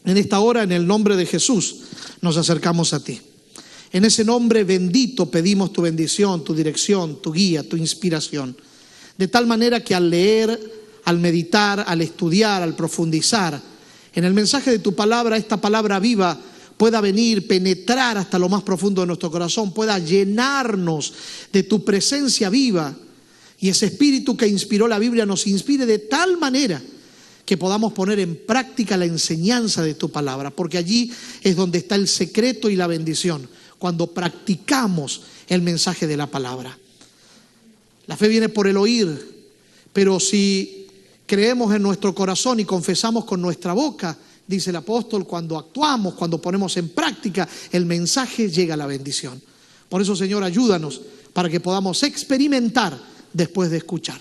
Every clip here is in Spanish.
En esta hora, en el nombre de Jesús, nos acercamos a ti. En ese nombre bendito pedimos tu bendición, tu dirección, tu guía, tu inspiración. De tal manera que al leer, al meditar, al estudiar, al profundizar en el mensaje de tu palabra, esta palabra viva pueda venir, penetrar hasta lo más profundo de nuestro corazón, pueda llenarnos de tu presencia viva, y ese espíritu que inspiró la Biblia nos inspire de tal manera que podamos poner en práctica la enseñanza de tu palabra, porque allí es donde está el secreto y la bendición, cuando practicamos el mensaje de la palabra. La fe viene por el oír, pero si creemos en nuestro corazón y confesamos con nuestra boca, dice el apóstol, cuando actuamos, cuando ponemos en práctica el mensaje, llega la bendición. Por eso, Señor, ayúdanos para que podamos experimentar después de escuchar.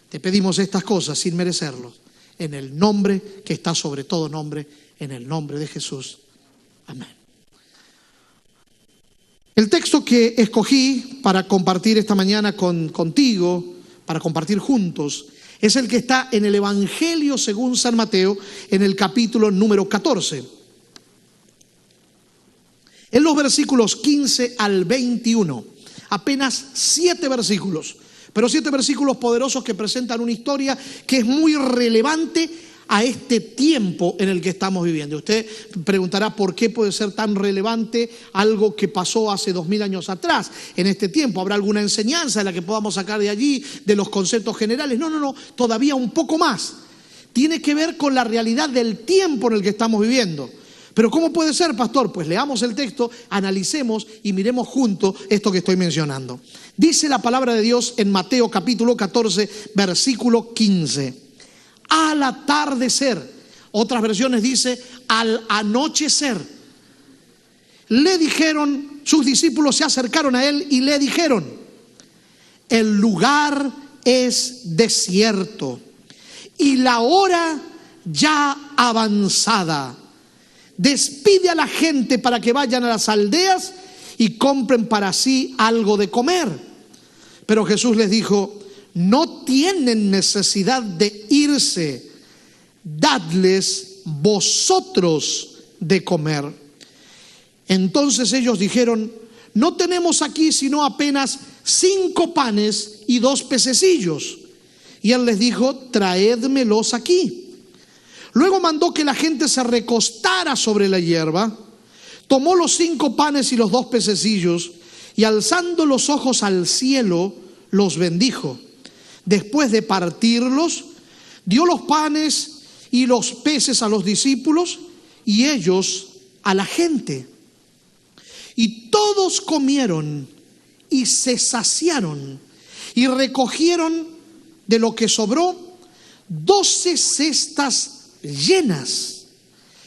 Te pedimos estas cosas sin merecerlo, en el nombre que está sobre todo nombre, en el nombre de Jesús. Amén. El texto que escogí para compartir esta mañana contigo, para compartir juntos, es el que está en el Evangelio según San Mateo, en el capítulo número 14. En los versículos 15 al 21, apenas 7 versículos, pero 7 versículos poderosos que presentan una historia que es muy relevante a este tiempo en el que estamos viviendo. Usted preguntará por qué puede ser tan relevante algo que pasó hace 2000 años atrás en este tiempo. ¿Habrá alguna enseñanza de la que podamos sacar de allí, de los conceptos generales? No, todavía un poco más. Tiene que ver con la realidad del tiempo en el que estamos viviendo. ¿Pero cómo puede ser, pastor? Pues leamos el texto, analicemos y miremos juntos esto que estoy mencionando. Dice la palabra de Dios en Mateo capítulo 14, versículo 15. Al atardecer, otras versiones dice al anochecer, le dijeron, sus discípulos se acercaron a él y le dijeron: el lugar es desierto y la hora ya avanzada. Despide a la gente para que vayan a las aldeas y compren para sí algo de comer. Pero Jesús les dijo: no tienen necesidad de irse, dadles vosotros de comer. Entonces ellos dijeron: no tenemos aquí sino apenas 5 panes y 2 pececillos. Y él les dijo: traédmelos aquí. Luego mandó que la gente se recostara sobre la hierba, tomó los 5 panes y los 2 pececillos, y alzando los ojos al cielo, los bendijo. Después de partirlos, dio los panes y los peces a los discípulos y ellos a la gente. Y todos comieron y se saciaron y recogieron de lo que sobró 12 cestas llenas.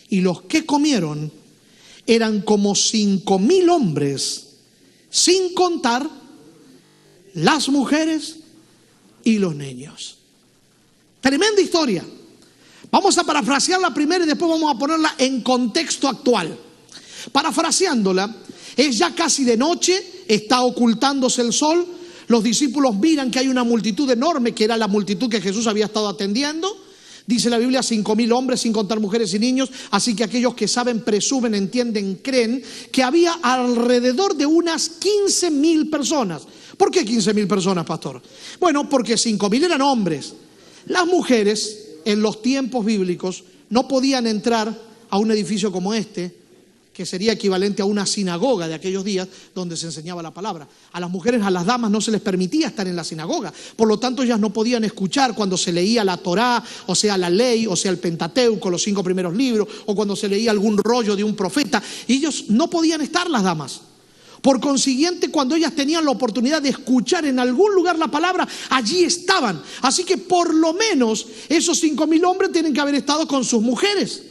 Y los que comieron eran como 5,000 hombres, sin contar las mujeres y los niños. Tremenda historia. Vamos a parafrasearla primero y después vamos a ponerla en contexto actual. Parafraseándola, es ya casi de noche, está ocultándose el sol, los discípulos miran que hay una multitud enorme, que era la multitud que Jesús había estado atendiendo. Dice la Biblia 5,000 hombres, sin contar mujeres y niños. Así que aquellos que saben, presumen, entienden, creen que había alrededor de unas 15,000 personas. ¿Por qué 15,000 personas, pastor? Bueno, porque 5,000 eran hombres. Las mujeres, en los tiempos bíblicos, no podían entrar a un edificio como este, que sería equivalente a una sinagoga de aquellos días donde se enseñaba la palabra. A las mujeres, a las damas no se les permitía estar en la sinagoga. Por lo tanto, ellas no podían escuchar cuando se leía la Torá, o sea, la ley, o sea, el Pentateuco, los 5 primeros libros, o cuando se leía algún rollo de un profeta. Ellos no podían estar, las damas. Por consiguiente, cuando ellas tenían la oportunidad de escuchar en algún lugar la palabra, allí estaban. Así que por lo menos esos 5,000 hombres tienen que haber estado con sus mujeres.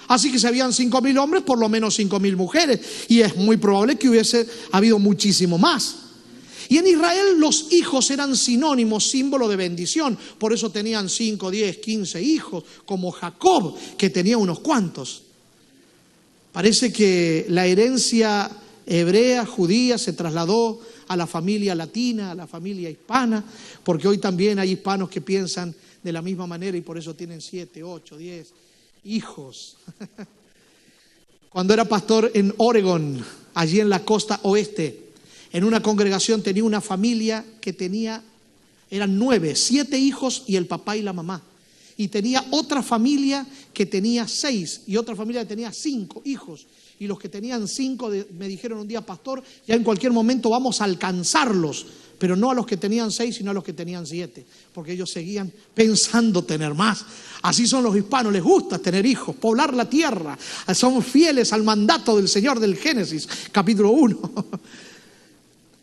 Así que si habían 5,000 hombres, por lo menos 5,000 mujeres. Y es muy probable que hubiese habido muchísimo más. Y en Israel los hijos eran sinónimos, símbolo de bendición. Por eso tenían 5, 10, 15 hijos, como Jacob, que tenía unos cuantos. Parece que la herencia hebrea, judía, se trasladó a la familia latina, a la familia hispana, porque hoy también hay hispanos que piensan de la misma manera y por eso tienen 7, 8, 10 hijos. Cuando era pastor en Oregon, allí en la costa oeste, en una congregación tenía una familia que eran 9, 7 hijos y el papá y la mamá. Y tenía otra familia que tenía 6 y otra familia que tenía 5 hijos. Y los que tenían 5 me dijeron un día, pastor, ya en cualquier momento vamos a alcanzarlos, pero no a los que tenían 6, sino a los que tenían 7, porque ellos seguían pensando tener más. Así son los hispanos, les gusta tener hijos, poblar la tierra, son fieles al mandato del Señor del Génesis, capítulo 1.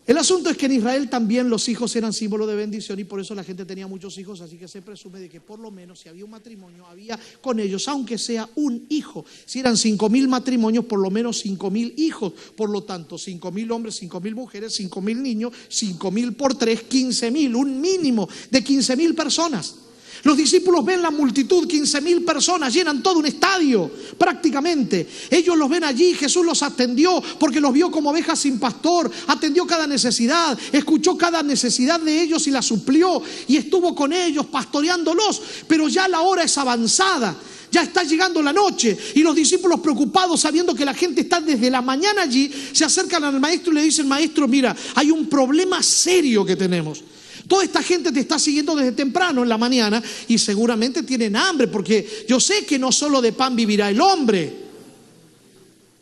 El asunto es que en Israel también los hijos eran símbolo de bendición y por eso la gente tenía muchos hijos, así que se presume de que por lo menos si había un matrimonio, había con ellos, aunque sea un hijo. Si eran 5,000 matrimonios, por lo menos 5,000 hijos. Por lo tanto, 5,000 hombres, 5,000 mujeres, 5,000 niños, 5,000 por 3, 15,000, un mínimo de 15,000 personas. Los discípulos ven la multitud, 15,000 personas, llenan todo un estadio prácticamente. Ellos los ven allí, Jesús los atendió porque los vio como ovejas sin pastor, atendió cada necesidad, escuchó cada necesidad de ellos y la suplió y estuvo con ellos pastoreándolos, pero ya la hora es avanzada. Ya está llegando la noche y los discípulos preocupados, sabiendo que la gente está desde la mañana allí, se acercan al maestro y le dicen, maestro, mira, hay un problema serio que tenemos. Toda esta gente te está siguiendo desde temprano en la mañana y seguramente tienen hambre, porque yo sé que no solo de pan vivirá el hombre,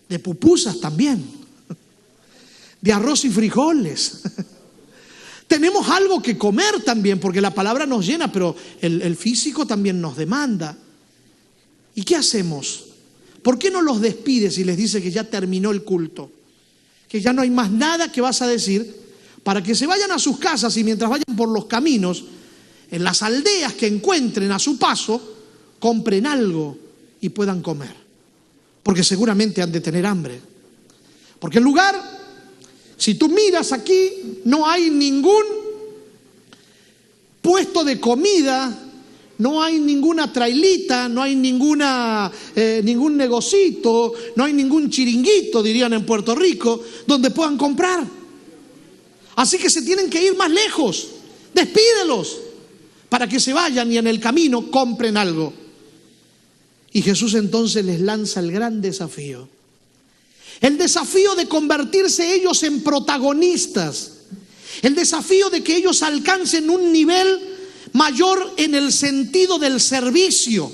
de pupusas también, de arroz y frijoles. Tenemos algo que comer también, porque la palabra nos llena, pero el físico también nos demanda. ¿Y qué hacemos? ¿Por qué no los despides y les dices que ya terminó el culto? Que ya no hay más nada que vas a decir, para que se vayan a sus casas y mientras vayan por los caminos, en las aldeas que encuentren a su paso, compren algo y puedan comer. Porque seguramente han de tener hambre. Porque el lugar, si tú miras aquí, no hay ningún puesto de comida, no hay ninguna trailita, no hay ningún negocito, no hay ningún chiringuito, dirían en Puerto Rico, donde puedan comprar. Así que se tienen que ir más lejos. Despídelos para que se vayan y en el camino compren algo. Y Jesús entonces les lanza el gran desafío. El desafío de convertirse ellos en protagonistas. El desafío de que ellos alcancen un nivel mayor en el sentido del servicio.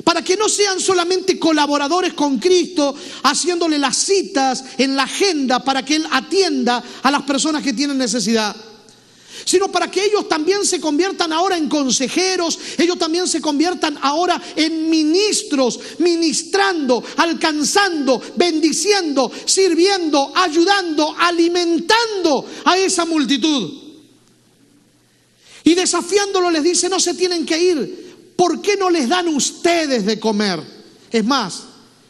Para que no sean solamente colaboradores con Cristo, haciéndole las citas en la agenda para que Él atienda a las personas que tienen necesidad, sino para que ellos también se conviertan ahora en consejeros, ellos también se conviertan ahora en ministros, ministrando, alcanzando, bendiciendo, sirviendo, ayudando, alimentando a esa multitud. Y desafiándolo les dice, no se tienen que ir. ¿Por qué no les dan ustedes de comer? Es más,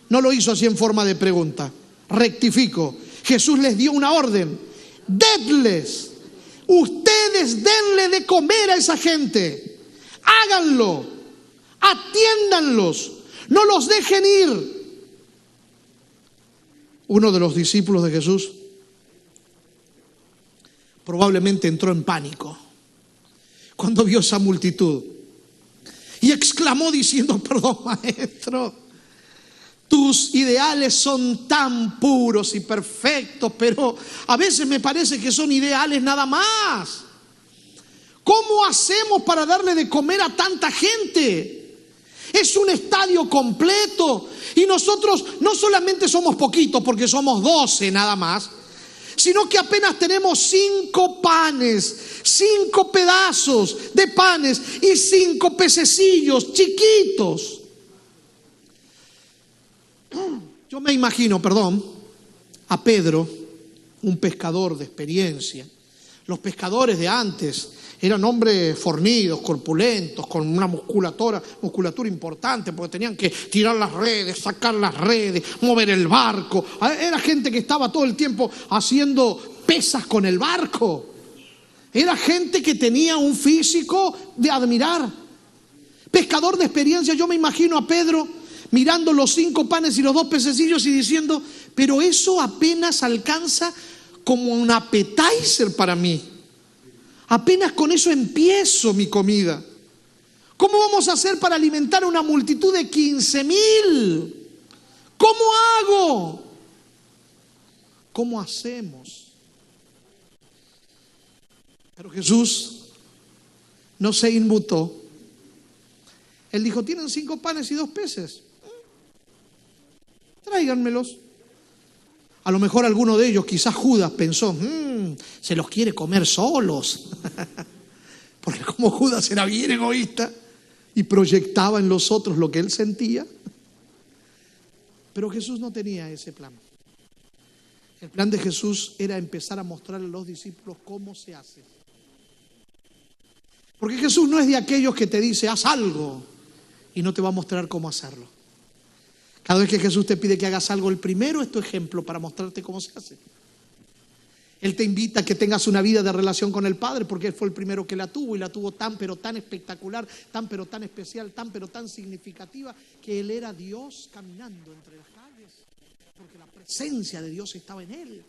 no lo hizo así en forma de pregunta. Rectifico. Jesús les dio una orden. Denles. Ustedes denle de comer a esa gente. Háganlo. Atiéndanlos. No los dejen ir. Uno de los discípulos de Jesús probablemente entró en pánico cuando vio esa multitud. Y exclamó diciendo, perdón maestro, tus ideales son tan puros y perfectos, pero a veces me parece que son ideales nada más. ¿Cómo hacemos para darle de comer a tanta gente? Es un estadio completo y nosotros no solamente somos poquitos porque somos 12 nada más, sino que apenas tenemos 5 panes, 5 pedazos de panes y 5 pececillos chiquitos. Yo me imagino, a Pedro, un pescador de experiencia. Los pescadores de antes eran hombres fornidos, corpulentos, con una musculatura importante, porque tenían que tirar las redes, sacar las redes, mover el barco. Era gente que estaba todo el tiempo haciendo pesas con el barco. Era gente que tenía un físico de admirar. Pescador de experiencia, yo me imagino a Pedro mirando los 5 panes y los 2 pececillos y diciendo, pero eso apenas alcanza como un appetizer para mí. Apenas con eso empiezo mi comida. ¿Cómo vamos a hacer para alimentar a una multitud de 15,000? ¿Cómo hago? ¿Cómo hacemos? Pero Jesús no se inmutó. Él dijo, tienen 5 panes y 2 peces. Tráiganmelos. A lo mejor alguno de ellos, quizás Judas, pensó, se los quiere comer solos. Porque como Judas era bien egoísta y proyectaba en los otros lo que él sentía. Pero Jesús no tenía ese plan. El plan de Jesús era empezar a mostrarle a los discípulos cómo se hace. Porque Jesús no es de aquellos que te dice, haz algo, y no te va a mostrar cómo hacerlo. Cada vez que Jesús te pide que hagas algo, el primero es tu ejemplo para mostrarte cómo se hace. Él te invita a que tengas una vida de relación con el Padre, porque Él fue el primero que la tuvo, y la tuvo tan pero tan espectacular, tan pero tan especial, tan pero tan significativa, que Él era Dios caminando entre las calles, porque la presencia de Dios estaba en Él.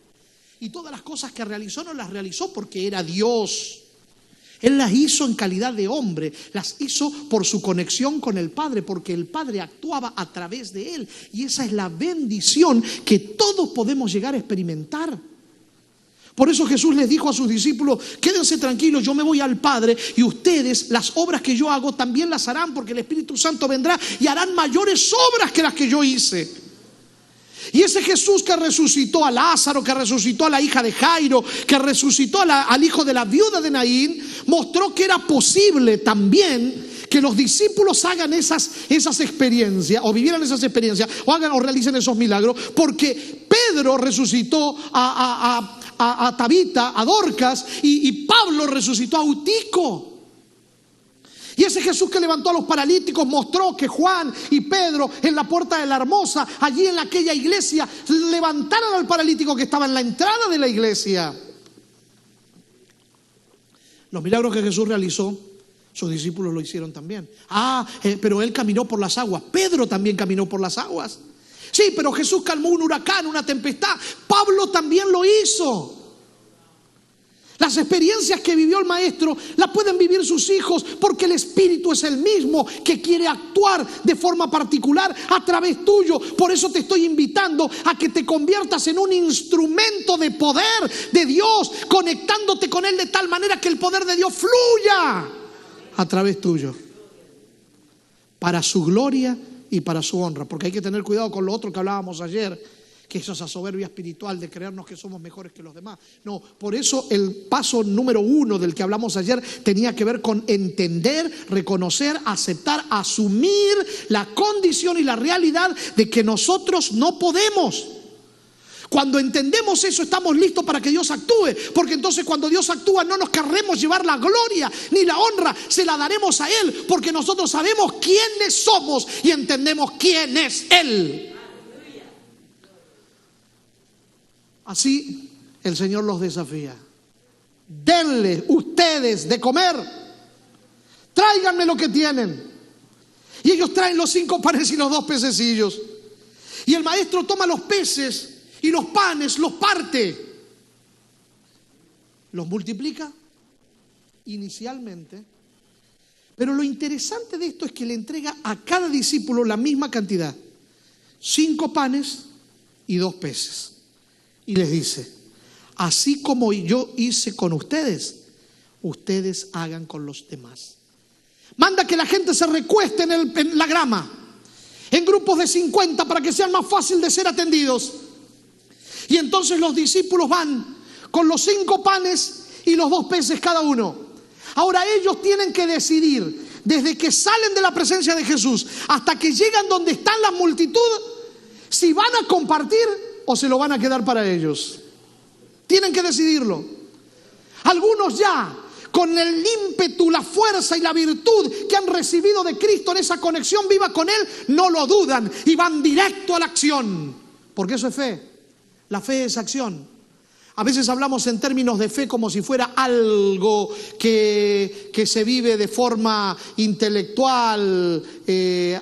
Y todas las cosas que realizó no las realizó porque era Dios. Él las hizo en calidad de hombre, las hizo por su conexión con el Padre, porque el Padre actuaba a través de Él. Y esa es la bendición que todos podemos llegar a experimentar. Por eso Jesús les dijo a sus discípulos, quédense tranquilos, yo me voy al Padre y ustedes las obras que yo hago también las harán, porque el Espíritu Santo vendrá y harán mayores obras que las que yo hice. Y ese Jesús que resucitó a Lázaro, que resucitó a la hija de Jairo, que resucitó al hijo de la viuda de Naín, mostró que era posible también que los discípulos hagan esas experiencias, o vivieran esas experiencias, o hagan o realicen esos milagros, porque Pedro resucitó a Tabita, a Dorcas, y Pablo resucitó a Eutico. Y ese Jesús que levantó a los paralíticos mostró que Juan y Pedro en la puerta de la Hermosa, allí en aquella iglesia, levantaron al paralítico que estaba en la entrada de la iglesia. Los milagros que Jesús realizó, sus discípulos lo hicieron también. Pero Él caminó por las aguas. Pedro también caminó por las aguas. Sí, pero Jesús calmó un huracán, una tempestad. Pablo también lo hizo. Las experiencias que vivió el Maestro las pueden vivir sus hijos, porque el Espíritu es el mismo que quiere actuar de forma particular a través tuyo. Por eso te estoy invitando a que te conviertas en un instrumento de poder de Dios, conectándote con Él de tal manera que el poder de Dios fluya a través tuyo, para su gloria y para su honra. Porque hay que tener cuidado con lo otro que hablábamos ayer, que es esa soberbia espiritual de creernos que somos mejores que los demás. No, por eso el paso número 1 del que hablamos ayer tenía que ver con entender, reconocer, aceptar, asumir la condición y la realidad de que nosotros no podemos. Cuando entendemos eso, estamos listos para que Dios actúe, porque entonces cuando Dios actúa no nos querremos llevar la gloria ni la honra, se la daremos a Él, porque nosotros sabemos quiénes somos y entendemos quién es Él. Así el Señor los desafía. Denle ustedes de comer. Tráiganme lo que tienen. Y ellos traen los 5 panes y los 2 pececillos. Y el Maestro toma los peces y los panes, los parte. Los multiplica inicialmente. Pero lo interesante de esto es que le entrega a cada discípulo la misma cantidad. 5 panes y 2 peces. Y les dice, así como yo hice con ustedes, ustedes hagan con los demás. Manda que la gente se recueste en la grama, en grupos de 50, para que sean más fácil de ser atendidos. Y entonces los discípulos van con los 5 panes y los 2 peces cada uno. Ahora ellos tienen que decidir, desde que salen de la presencia de Jesús hasta que llegan donde están la multitud, si van a compartir o se lo van a quedar para ellos. Tienen que decidirlo. Algunos ya, con el ímpetu, la fuerza y la virtud que han recibido de Cristo en esa conexión viva con Él, no lo dudan y van directo a la acción. Porque eso es fe. La fe es acción. A veces hablamos en términos de fe como si fuera algo que se vive de forma intelectual,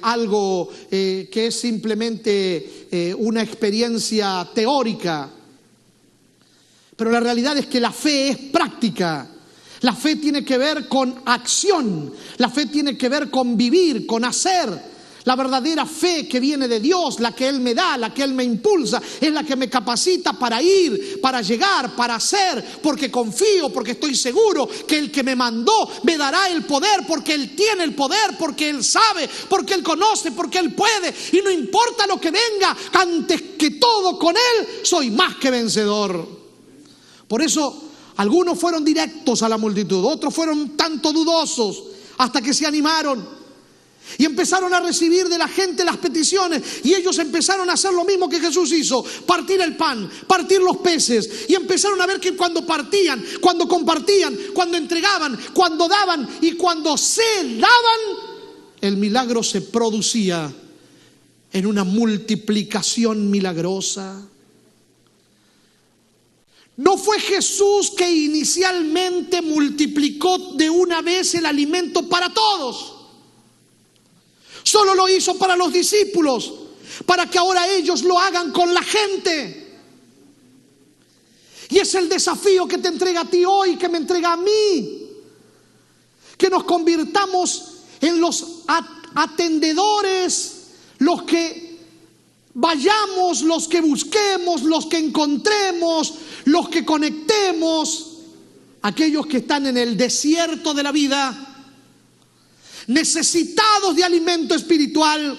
algo que es simplemente una experiencia teórica. Pero la realidad es que la fe es práctica. La fe tiene que ver con acción. La fe tiene que ver con vivir, con hacer. La verdadera fe que viene de Dios, la que Él me da, la que Él me impulsa, es la que me capacita para ir, para llegar, para hacer, porque confío, porque estoy seguro que el que me mandó me dará el poder, porque Él tiene el poder, porque Él sabe, porque Él conoce, porque Él puede. Y no importa lo que venga, antes que todo con Él, soy más que vencedor. Por eso, algunos fueron directos a la multitud, otros fueron tanto dudosos, hasta que se animaron. Y empezaron a recibir de la gente las peticiones. Y ellos empezaron a hacer lo mismo que Jesús hizo: partir el pan, partir los peces. Y empezaron a ver que cuando partían, cuando compartían, cuando entregaban, cuando daban y cuando se daban, el milagro se producía en una multiplicación milagrosa. No fue Jesús que inicialmente multiplicó de una vez el alimento para todos. Solo lo hizo para los discípulos, para que ahora ellos lo hagan con la gente. Y es el desafío que te entrega a ti hoy, que me entrega a mí. Que nos convirtamos en los atendedores, los que vayamos, los que busquemos, los que encontremos, los que conectemos, aquellos que están en el desierto de la vida, necesitados de alimento espiritual,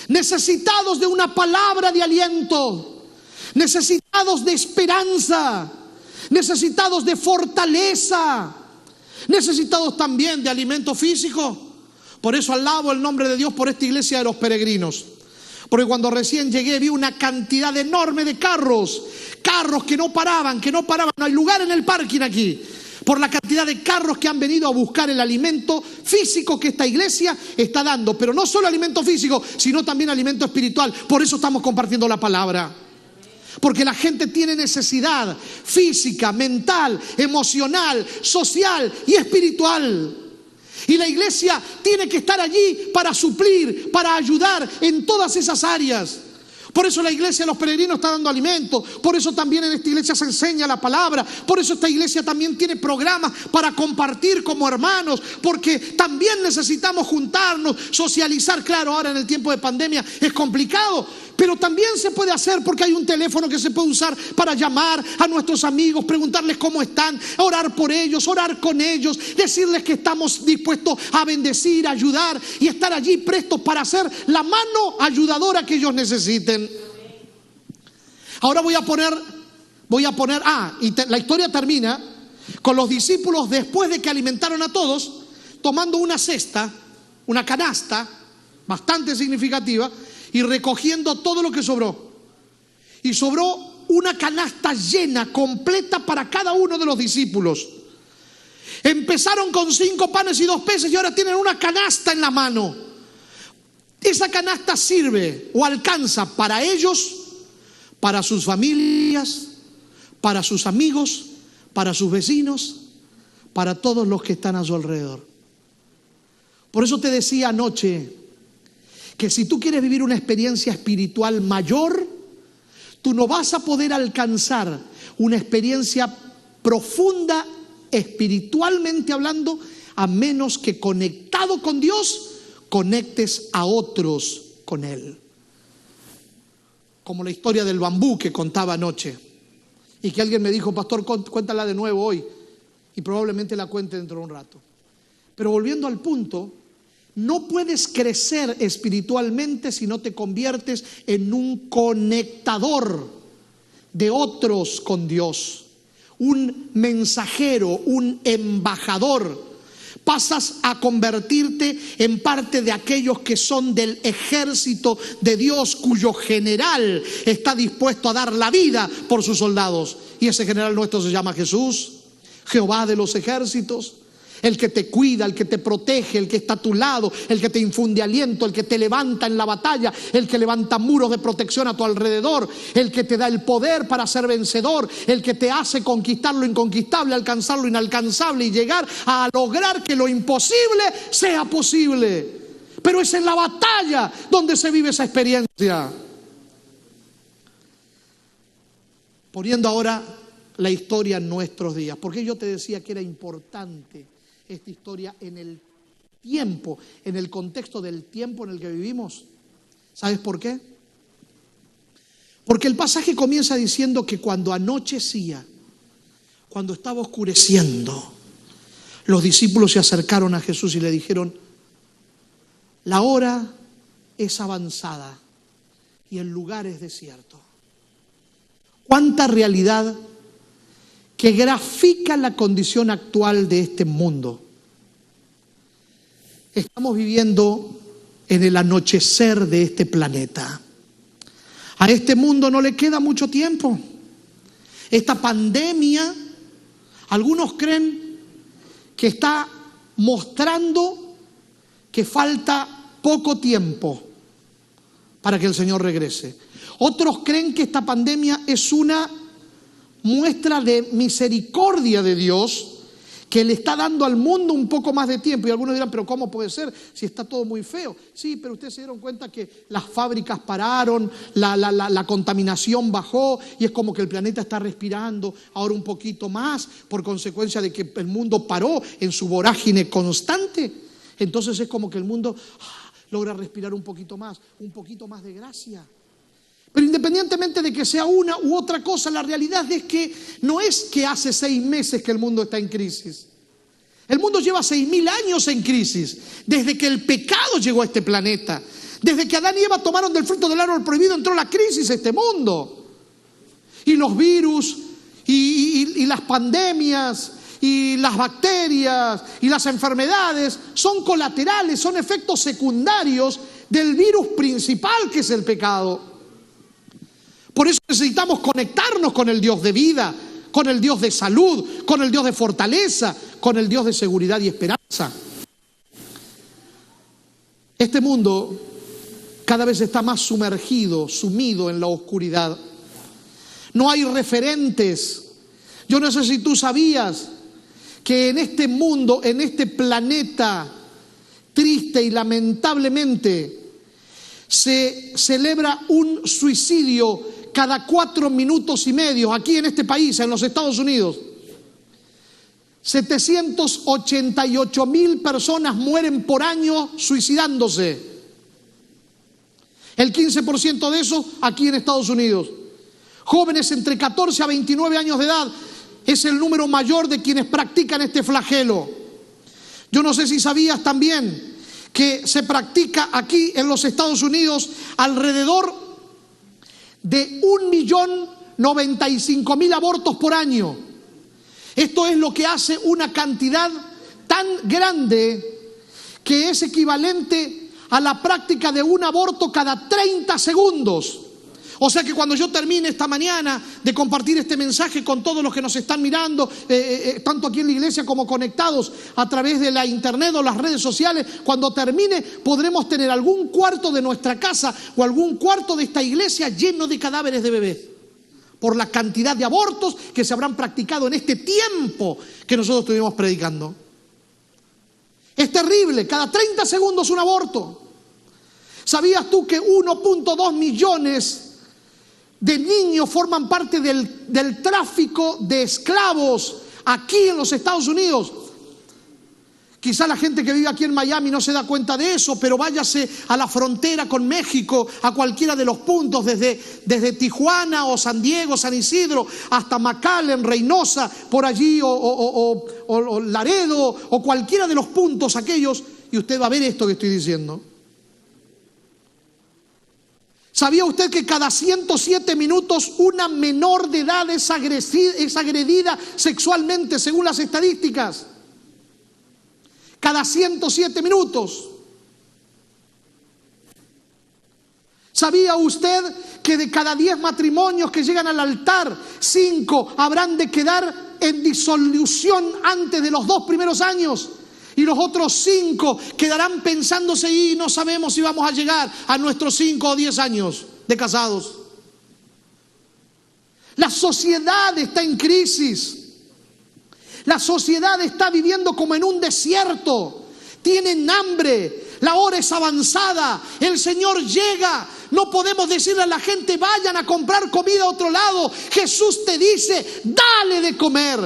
necesitados de una palabra de aliento, necesitados de esperanza, necesitados de fortaleza, necesitados también de alimento físico. Por eso alabo el nombre de Dios por esta iglesia de los peregrinos. Porque cuando recién llegué vi una cantidad enorme de carros que no paraban, no hay lugar en el parking aquí. Por la cantidad de carros que han venido a buscar el alimento físico que esta iglesia está dando. Pero no solo alimento físico, sino también alimento espiritual. Por eso estamos compartiendo la palabra. Porque la gente tiene necesidad física, mental, emocional, social y espiritual. Y la iglesia tiene que estar allí para suplir, para ayudar en todas esas áreas. Por eso la iglesia de los peregrinos está dando alimento. Por eso también en esta iglesia se enseña la palabra. Por eso esta iglesia también tiene programas para compartir como hermanos. Porque también necesitamos juntarnos, socializar. Claro, ahora en el tiempo de pandemia es complicado, pero también se puede hacer porque hay un teléfono que se puede usar para llamar a nuestros amigos, preguntarles cómo están, orar por ellos, orar con ellos, decirles que estamos dispuestos a bendecir, a ayudar y estar allí prestos para hacer la mano ayudadora que ellos necesiten. Ahora voy a poner, la historia termina con los discípulos después de que alimentaron a todos, tomando una cesta, una canasta bastante significativa, y recogiendo todo lo que sobró. Y sobró una canasta llena, completa para cada uno de los discípulos. Empezaron con 5 panes y 2 peces y ahora tienen una canasta en la mano. Esa canasta sirve o alcanza para ellos, para sus familias, para sus amigos, para sus vecinos, para todos los que están a su alrededor. Por eso te decía anoche que si tú quieres vivir una experiencia espiritual mayor, tú no vas a poder alcanzar una experiencia profunda espiritualmente hablando, a menos que conectado con Dios, conectes a otros con Él. Como la historia del bambú que contaba anoche. Y que alguien me dijo: pastor, cuéntala de nuevo hoy. Y probablemente la cuente dentro de un rato. Pero volviendo al punto, no puedes crecer espiritualmente si no te conviertes en un conectador de otros con Dios, un mensajero, un embajador. Pasas a convertirte en parte de aquellos que son del ejército de Dios, cuyo general está dispuesto a dar la vida por sus soldados. Y ese general nuestro se llama Jesús, Jehová de los ejércitos. El que te cuida, el que te protege, el que está a tu lado, el que te infunde aliento, el que te levanta en la batalla, el que levanta muros de protección a tu alrededor, el que te da el poder para ser vencedor, el que te hace conquistar lo inconquistable, alcanzar lo inalcanzable y llegar a lograr que lo imposible sea posible. Pero es en la batalla donde se vive esa experiencia. Poniendo ahora la historia en nuestros días, porque yo te decía que era importante esta historia en el tiempo en el contexto del tiempo en el que vivimos. ¿Sabes por qué? Porque el pasaje comienza diciendo que cuando anochecía, cuando estaba oscureciendo, los discípulos se acercaron a Jesús y le dijeron: la hora es avanzada y el lugar es desierto. Cuánta realidad que grafica la condición actual de este mundo. Estamos viviendo en el anochecer de este planeta. A este mundo no le queda mucho tiempo. Esta pandemia, algunos creen que está mostrando que falta poco tiempo para que el Señor regrese. Otros creen que esta pandemia es una muestra de misericordia de Dios, que le está dando al mundo un poco más de tiempo. Y algunos dirán: pero ¿cómo puede ser si está todo muy feo? Sí, pero ustedes se dieron cuenta que las fábricas pararon, la contaminación bajó, y es como que el planeta está respirando ahora un poquito más por consecuencia de que el mundo paró en su vorágine constante. Entonces es como que el mundo logra respirar un poquito más de gracia. Pero independientemente de que sea una u otra cosa, la realidad es que no es que hace 6 meses que el mundo está en crisis. El mundo lleva 6.000 años en crisis, desde que el pecado llegó a este planeta. Desde que Adán y Eva tomaron del fruto del árbol prohibido, entró la crisis a este mundo. Y los virus, y las pandemias, y las bacterias, y las enfermedades son colaterales, son efectos secundarios del virus principal que es el pecado. Por eso necesitamos conectarnos con el Dios de vida, con el Dios de salud, con el Dios de fortaleza, con el Dios de seguridad y esperanza. Este mundo cada vez está más sumido en la oscuridad. No hay referentes. Yo no sé si tú sabías que en este mundo, en este planeta triste y lamentablemente, se celebra un suicidio cada 4 minutos y medio, aquí en este país, en los Estados Unidos. 788.000 personas mueren por año suicidándose. El 15% de eso aquí en Estados Unidos. Jóvenes entre 14 a 29 años de edad es el número mayor de quienes practican este flagelo. Yo no sé si sabías también que se practica aquí en los Estados Unidos alrededor de 1.095.000 abortos por año. Esto es lo que hace una cantidad tan grande que es equivalente a la práctica de un aborto cada 30 segundos. O sea que cuando yo termine esta mañana de compartir este mensaje con todos los que nos están mirando, tanto aquí en la iglesia como conectados a través de la internet o las redes sociales, cuando termine podremos tener algún cuarto de nuestra casa o algún cuarto de esta iglesia lleno de cadáveres de bebés, por la cantidad de abortos que se habrán practicado en este tiempo que nosotros estuvimos predicando. Es terrible, cada 30 segundos un aborto. ¿Sabías tú que 1.2 millones de niños forman parte del tráfico de esclavos aquí en los Estados Unidos? Quizá la gente que vive aquí en Miami no se da cuenta de eso, pero váyase a la frontera con México, a cualquiera de los puntos, desde Tijuana o San Diego, San Isidro, hasta McAllen, Reynosa, por allí, o Laredo, o cualquiera de los puntos aquellos, y usted va a ver esto que estoy diciendo. ¿Sabía usted que cada 107 minutos una menor de edad es agredida sexualmente, según las estadísticas? Cada 107 minutos. ¿Sabía usted que de cada 10 matrimonios que llegan al altar, 5 habrán de quedar en disolución antes de los 2 primeros años? Y los otros 5 quedarán pensándose y no sabemos si vamos a llegar a nuestros 5 o 10 años de casados. La sociedad está en crisis. La sociedad está viviendo como en un desierto. Tienen hambre. La hora es avanzada. El Señor llega. No podemos decirle a la gente, vayan a comprar comida a otro lado. Jesús te dice, dale de comer.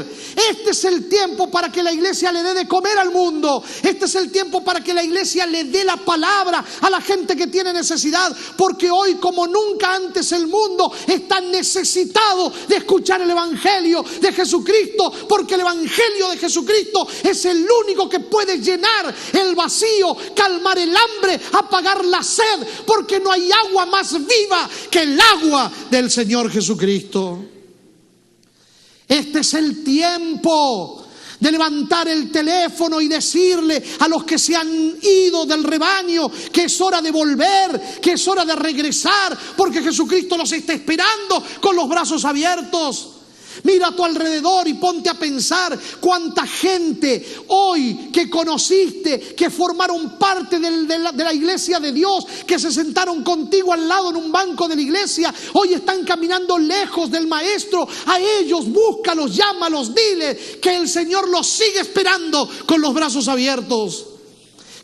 Este es el tiempo para que la iglesia le dé de comer al mundo. Este es el tiempo para que la iglesia le dé la palabra a la gente que tiene necesidad. Porque hoy, como nunca antes, el mundo está necesitado de escuchar el Evangelio de Jesucristo. Porque el Evangelio de Jesucristo es el único que puede llenar el vacío, calmar el hambre, apagar la sed. Porque no hay agua más viva que el agua del Señor Jesucristo. Este es el tiempo de levantar el teléfono y decirle a los que se han ido del rebaño que es hora de volver, que es hora de regresar, porque Jesucristo los está esperando con los brazos abiertos. Mira a tu alrededor y ponte a pensar cuánta gente hoy que conociste, que formaron parte de la iglesia de Dios, que se sentaron contigo al lado en un banco de la iglesia, hoy están caminando lejos del Maestro. A ellos búscalos, llámalos, dile que el Señor los sigue esperando con los brazos abiertos.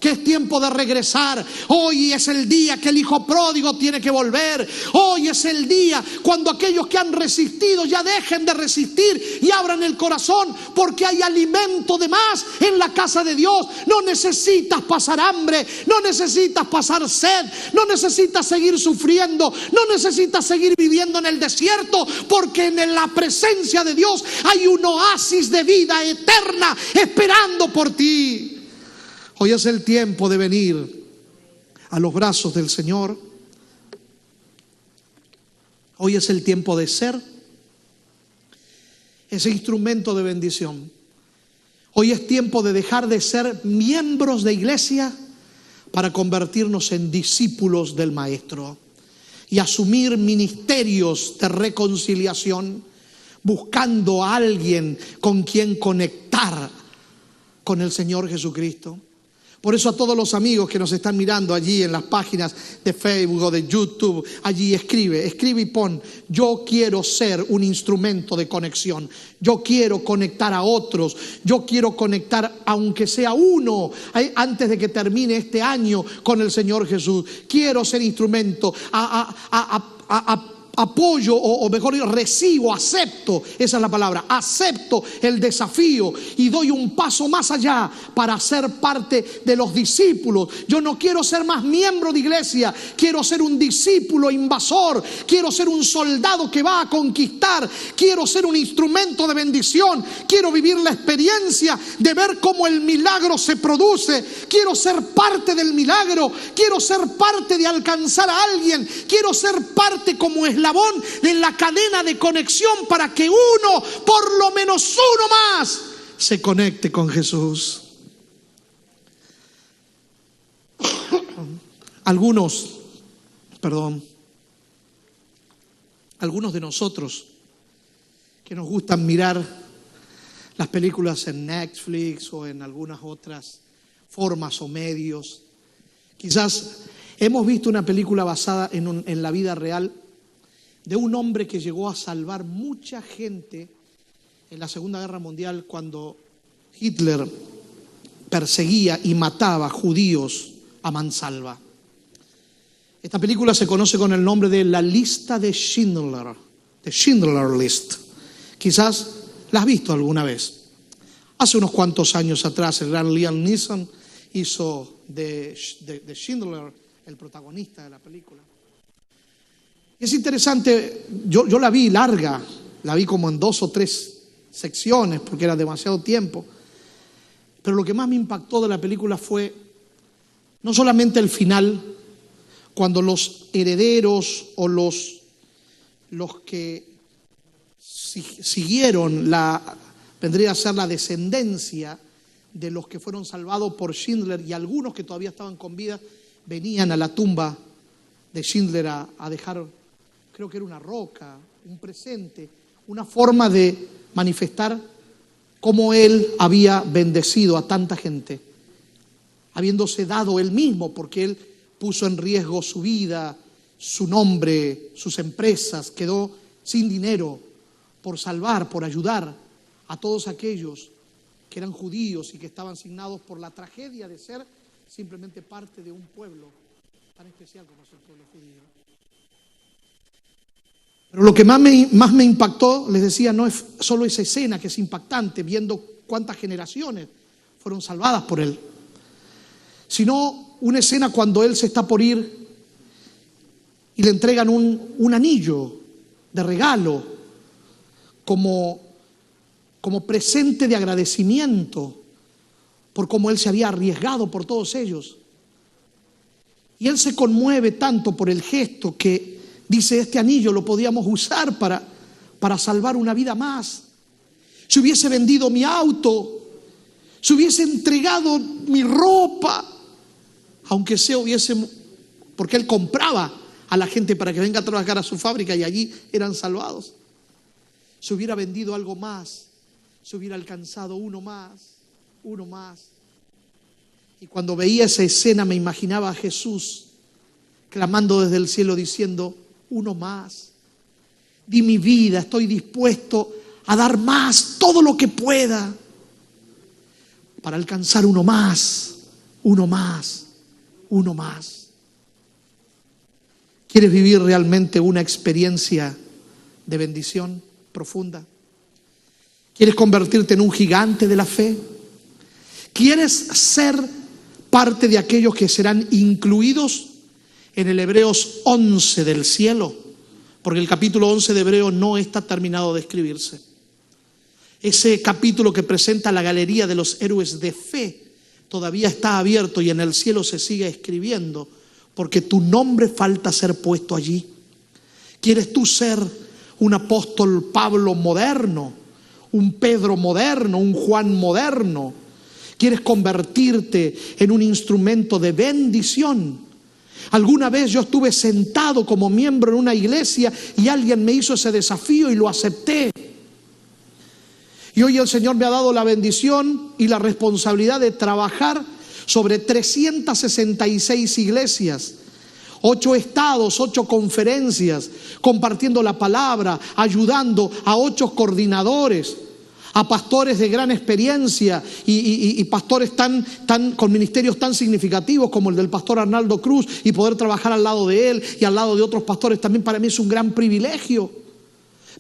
Que es tiempo de regresar. Hoy es el día que el hijo pródigo tiene que volver. Hoy es el día cuando aquellos que han resistido ya dejen de resistir y abran el corazón, porque hay alimento de más en la casa de Dios. No necesitas pasar hambre, no necesitas pasar sed, no necesitas seguir sufriendo, no necesitas seguir viviendo en el desierto, porque en la presencia de Dios hay un oasis de vida eterna esperando por ti. Hoy es el tiempo de venir a los brazos del Señor. Hoy es el tiempo de ser ese instrumento de bendición. Hoy es tiempo de dejar de ser miembros de iglesia para convertirnos en discípulos del Maestro y asumir ministerios de reconciliación, buscando a alguien con quien conectar con el Señor Jesucristo. Por eso a todos los amigos que nos están mirando allí en las páginas de Facebook o de YouTube, allí escribe y pon, yo quiero ser un instrumento de conexión. Yo quiero conectar a otros. Yo quiero conectar, aunque sea uno, antes de que termine este año con el Señor Jesús. Quiero ser instrumento, apoyo, o mejor dicho, recibo, acepto, esa es la palabra, acepto el desafío y doy un paso más allá para ser parte de los discípulos. Yo no quiero ser más miembro de iglesia, quiero ser un discípulo invasor, quiero ser un soldado que va a conquistar, quiero ser un instrumento de bendición, quiero vivir la experiencia de ver cómo el milagro se produce, quiero ser parte del milagro, quiero ser parte de alcanzar a alguien, quiero ser parte como eslabón en la cadena de conexión para que uno, por lo menos uno más, se conecte con Jesús. Algunos de nosotros que nos gustan mirar las películas en Netflix o en algunas otras formas o medios, quizás hemos visto una película basada en la vida real de un hombre que llegó a salvar mucha gente en la Segunda Guerra Mundial, cuando Hitler perseguía y mataba judíos a mansalva. Esta película se conoce con el nombre de La Lista de Schindler, de Schindler List. Quizás la has visto alguna vez. Hace unos cuantos años atrás, el gran Liam Neeson hizo de Schindler el protagonista de la película. Es interesante, yo la vi larga, la vi como en 2 o 3 secciones porque era demasiado tiempo. Pero lo que más me impactó de la película fue no solamente el final, cuando los herederos o los que siguieron vendría a ser la descendencia de los que fueron salvados por Schindler, y algunos que todavía estaban con vida venían a la tumba de Schindler a dejar, creo que era una roca, un presente, una forma de manifestar cómo él había bendecido a tanta gente, habiéndose dado él mismo, porque él puso en riesgo su vida, su nombre, sus empresas, quedó sin dinero por salvar, por ayudar a todos aquellos que eran judíos y que estaban signados por la tragedia de ser simplemente parte de un pueblo tan especial como es el pueblo judío. Pero lo que más me impactó, les decía, no es solo esa escena que es impactante, viendo cuántas generaciones fueron salvadas por él, sino una escena cuando él se está por ir y le entregan un anillo de regalo como presente de agradecimiento por cómo él se había arriesgado por todos ellos. Y él se conmueve tanto por el gesto que dice, este anillo lo podíamos usar para salvar una vida más. Si hubiese vendido mi auto, si hubiese entregado mi ropa, aunque sea porque él compraba a la gente para que venga a trabajar a su fábrica y allí eran salvados. Si hubiera vendido algo más, se hubiera alcanzado uno más. Y cuando veía esa escena me imaginaba a Jesús clamando desde el cielo diciendo, uno más. Di mi vida, estoy dispuesto a dar más, todo lo que pueda, para alcanzar uno más. ¿Quieres vivir realmente una experiencia de bendición profunda? ¿Quieres convertirte en un gigante de la fe? ¿Quieres ser parte de aquellos que serán incluidos en el Hebreos 11 del cielo? Porque el capítulo 11 de Hebreos no está terminado de escribirse. Ese capítulo que presenta la galería de los héroes de fe todavía está abierto y en el cielo se sigue escribiendo, porque tu nombre falta ser puesto allí. ¿Quieres tú ser un apóstol Pablo moderno, un Pedro moderno, un Juan moderno? ¿Quieres convertirte en un instrumento de bendición? Alguna vez yo estuve sentado como miembro en una iglesia y alguien me hizo ese desafío y lo acepté. Y hoy el Señor me ha dado la bendición y la responsabilidad de trabajar sobre 366 iglesias, 8 estados, 8 conferencias, compartiendo la palabra, ayudando a 8 coordinadores, a pastores de gran experiencia y pastores con ministerios tan significativos como el del pastor Arnaldo Cruz, y poder trabajar al lado de él y al lado de otros pastores también para mí es un gran privilegio.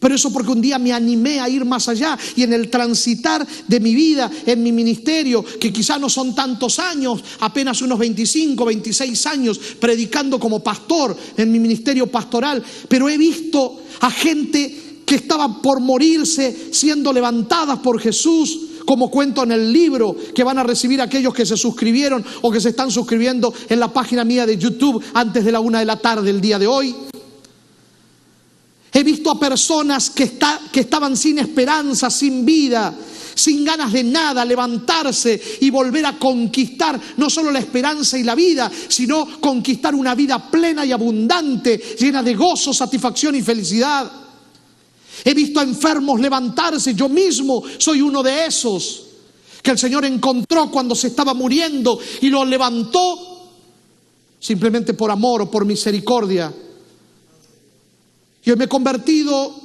Pero eso porque un día me animé a ir más allá, y en el transitar de mi vida, en mi ministerio, que quizá no son tantos años, apenas unos 25, 26 años predicando como pastor en mi ministerio pastoral, pero he visto a gente que estaba por morirse siendo levantadas por Jesús, como cuento en el libro, que van a recibir aquellos que se suscribieron o que se están suscribiendo en la página mía de YouTube antes de la 1 de la tarde el día de hoy. He visto a personas que estaban sin esperanza, sin vida, sin ganas de nada, levantarse y volver a conquistar no solo la esperanza y la vida, sino conquistar una vida plena y abundante, llena de gozo, satisfacción y felicidad. He visto a enfermos levantarse, yo mismo soy uno de esos, que el Señor encontró cuando se estaba muriendo y lo levantó simplemente por amor o por misericordia. Yo me he convertido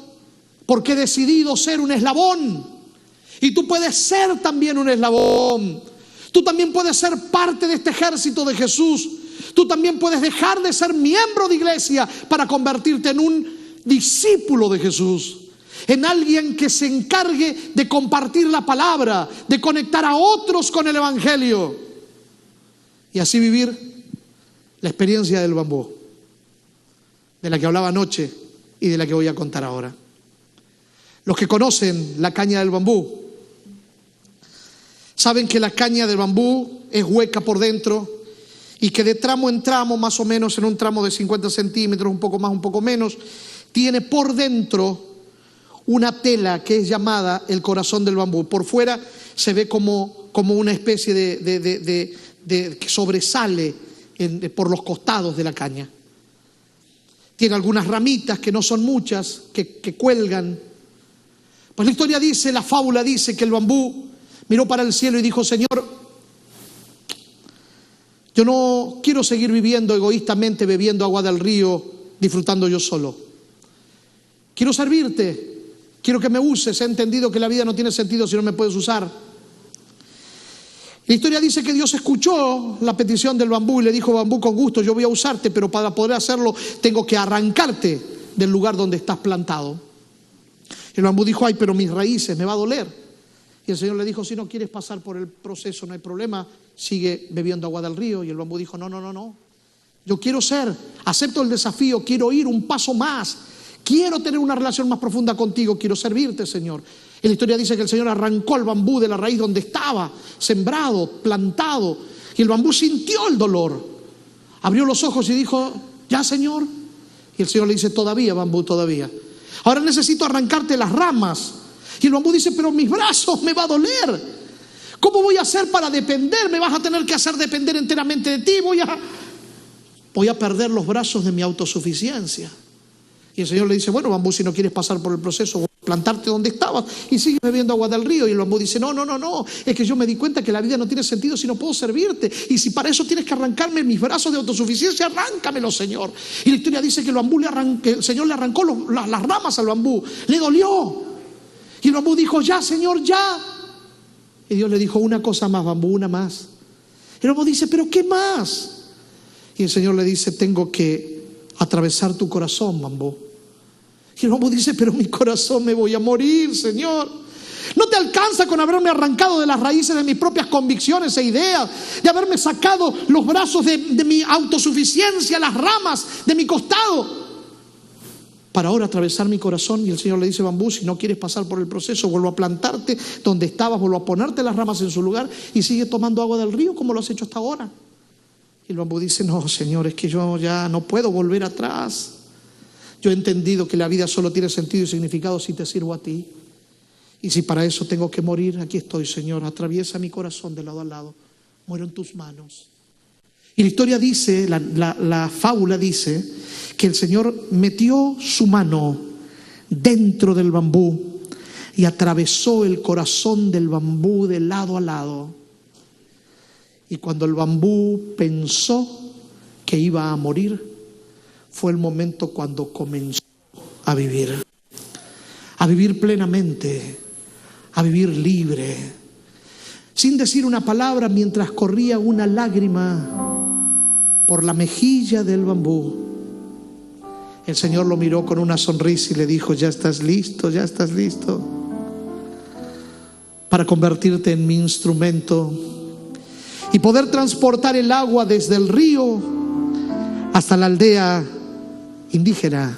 porque he decidido ser un eslabón. Y tú puedes ser también un eslabón. Tú también puedes ser parte de este ejército de Jesús. Tú también puedes dejar de ser miembro de iglesia para convertirte en un discípulo de Jesús. En alguien que se encargue de compartir la palabra, de conectar a otros con el evangelio. Y así vivir la experiencia del bambú, de la que hablaba anoche y de la que voy a contar ahora. Los que conocen la caña del bambú saben que la caña del bambú es hueca por dentro y que de tramo en tramo, más o menos en un tramo de 50 centímetros, un poco más, un poco menos, tiene por dentro una tela que es llamada el corazón del bambú. Por fuera se ve como una especie de que sobresale por los costados de la caña. Tiene algunas ramitas que no son muchas, que cuelgan. Pues la historia dice, la fábula dice que el bambú miró para el cielo y dijo: Señor, yo no quiero seguir viviendo egoístamente, bebiendo agua del río, disfrutando yo solo. Quiero servirte, quiero que me uses. He entendido que la vida no tiene sentido si no me puedes usar. La historia dice que Dios escuchó la petición del bambú y le dijo: bambú, con gusto yo voy a usarte, pero para poder hacerlo tengo que arrancarte del lugar donde estás plantado. El bambú dijo: ay, pero mis raíces, me va a doler. Y el Señor le dijo: si no quieres pasar por el proceso, no hay problema, sigue bebiendo agua del río. Y el bambú dijo: no, yo quiero acepto el desafío, quiero ir un paso más, quiero tener una relación más profunda contigo, quiero servirte, Señor. Y la historia dice que el Señor arrancó el bambú de la raíz donde estaba, sembrado, plantado. Y el bambú sintió el dolor. Abrió los ojos y dijo: ¿ya, Señor? Y el Señor le dice: todavía, bambú, todavía. Ahora necesito arrancarte las ramas. Y el bambú dice: pero mis brazos, me va a doler. ¿Cómo voy a hacer para depender? Me vas a tener que hacer depender enteramente de ti. Voy a perder los brazos de mi autosuficiencia. Y el Señor le dice: bueno, bambú, si no quieres pasar por el proceso, plantarte donde estabas y sigue bebiendo agua del río. Y el bambú dice: no, es que yo me di cuenta que la vida no tiene sentido si no puedo servirte, y si para eso tienes que arrancarme mis brazos de autosuficiencia, arráncamelo, Señor. Y la historia dice que el Señor le arrancó las ramas al bambú, le dolió, y el bambú dijo: ya, Señor, ya. Y Dios le dijo: una cosa más, bambú, una más. Y el bambú dice: pero ¿qué más? Y el Señor le dice: tengo que atravesar tu corazón, bambú. Y el bambú dice: pero mi corazón, me voy a morir, Señor. ¿No te alcanza con haberme arrancado de las raíces de mis propias convicciones e ideas, de haberme sacado los brazos de mi autosuficiencia, las ramas de mi costado, para ahora atravesar mi corazón? Y el Señor le dice: bambú, si no quieres pasar por el proceso, vuelvo a plantarte donde estabas, vuelvo a ponerte las ramas en su lugar y sigue tomando agua del río como lo has hecho hasta ahora. Y el bambú dice: no, Señor, es que yo ya no puedo volver atrás. Yo he entendido que la vida solo tiene sentido y significado si te sirvo a ti. Y si para eso tengo que morir, aquí estoy, Señor. Atraviesa mi corazón de lado a lado. Muero en tus manos. Y la historia dice, la fábula dice, que el Señor metió su mano dentro del bambú y atravesó el corazón del bambú de lado a lado. Y cuando el bambú pensó que iba a morir, fue el momento cuando comenzó a vivir plenamente, a vivir libre, sin decir una palabra, mientras corría una lágrima por la mejilla del bambú. El Señor lo miró con una sonrisa y le dijo: ya estás listo para convertirte en mi instrumento y poder transportar el agua desde el río hasta la aldea indígena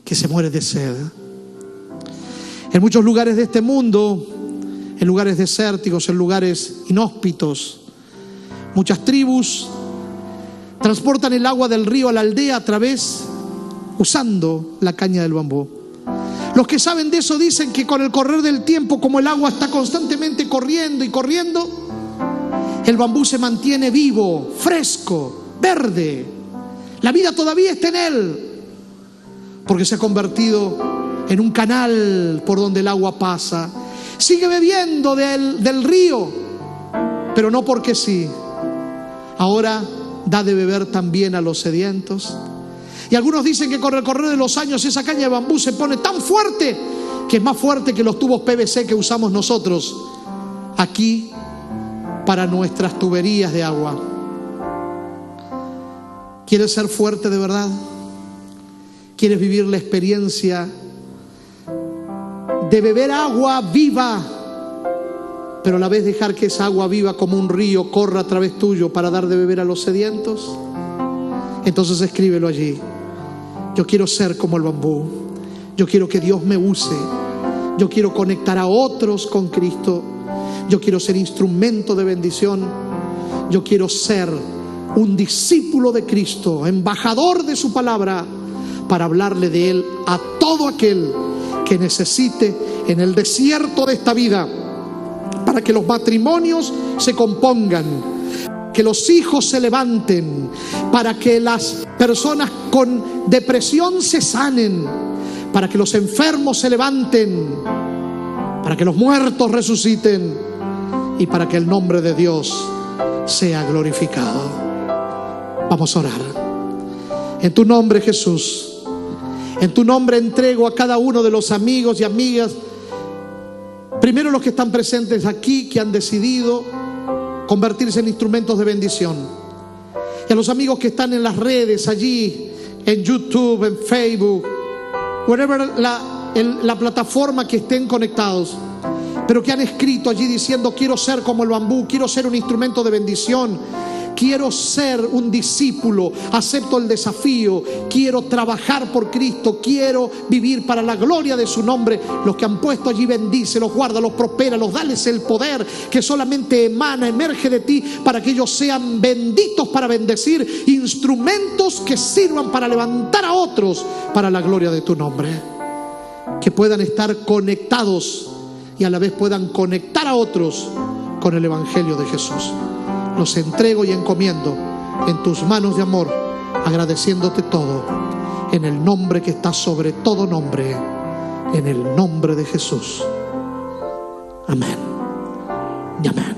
que se muere de sed. En muchos lugares de este mundo, en lugares desérticos, en lugares inhóspitos, muchas tribus transportan el agua del río a la aldea usando la caña del bambú. Los que saben de eso dicen que con el correr del tiempo, como el agua está constantemente corriendo y corriendo, el bambú se mantiene vivo, fresco, verde. La vida todavía está en él, porque se ha convertido en un canal por donde el agua pasa. Sigue bebiendo del río, pero no porque sí. Ahora da de beber también a los sedientos. Y algunos dicen que con el correr de los años esa caña de bambú se pone tan fuerte que es más fuerte que los tubos PVC que usamos nosotros aquí para nuestras tuberías de agua. ¿Quieres ser fuerte de verdad? ¿Quieres vivir la experiencia de beber agua viva, pero a la vez dejar que esa agua viva como un río corra a través tuyo para dar de beber a los sedientos? Entonces escríbelo allí. Yo quiero ser como el bambú. Yo quiero que Dios me use. Yo quiero conectar a otros con Cristo. Yo quiero ser instrumento de bendición. Yo quiero ser un discípulo de Cristo, embajador de su palabra, para hablarle de Él a todo aquel que necesite en el desierto de esta vida, para que los matrimonios se compongan, que los hijos se levanten, para que las personas con depresión se sanen, para que los enfermos se levanten, para que los muertos resuciten y para que el nombre de Dios sea glorificado. Vamos a orar. En tu nombre, Jesús, en tu nombre entrego a cada uno de los amigos y amigas Primero los que están presentes aquí, que han decidido convertirse en instrumentos de bendición. Y a los amigos que están en las redes allí, en YouTube, en Facebook, wherever la plataforma que estén conectados, pero que han escrito allí diciendo: quiero ser como el bambú, quiero ser un instrumento de bendición, quiero ser un discípulo, acepto el desafío, quiero trabajar por Cristo, quiero vivir para la gloria de su nombre. Los que han puesto allí, bendice, los guarda, los prospera, los dales el poder que solamente emerge de ti, para que ellos sean benditos para bendecir, instrumentos que sirvan para levantar a otros para la gloria de tu nombre. Que puedan estar conectados y a la vez puedan conectar a otros con el Evangelio de Jesús. Los entrego y encomiendo en tus manos de amor, agradeciéndote todo, en el nombre que está sobre todo nombre, en el nombre de Jesús. Amén y amén.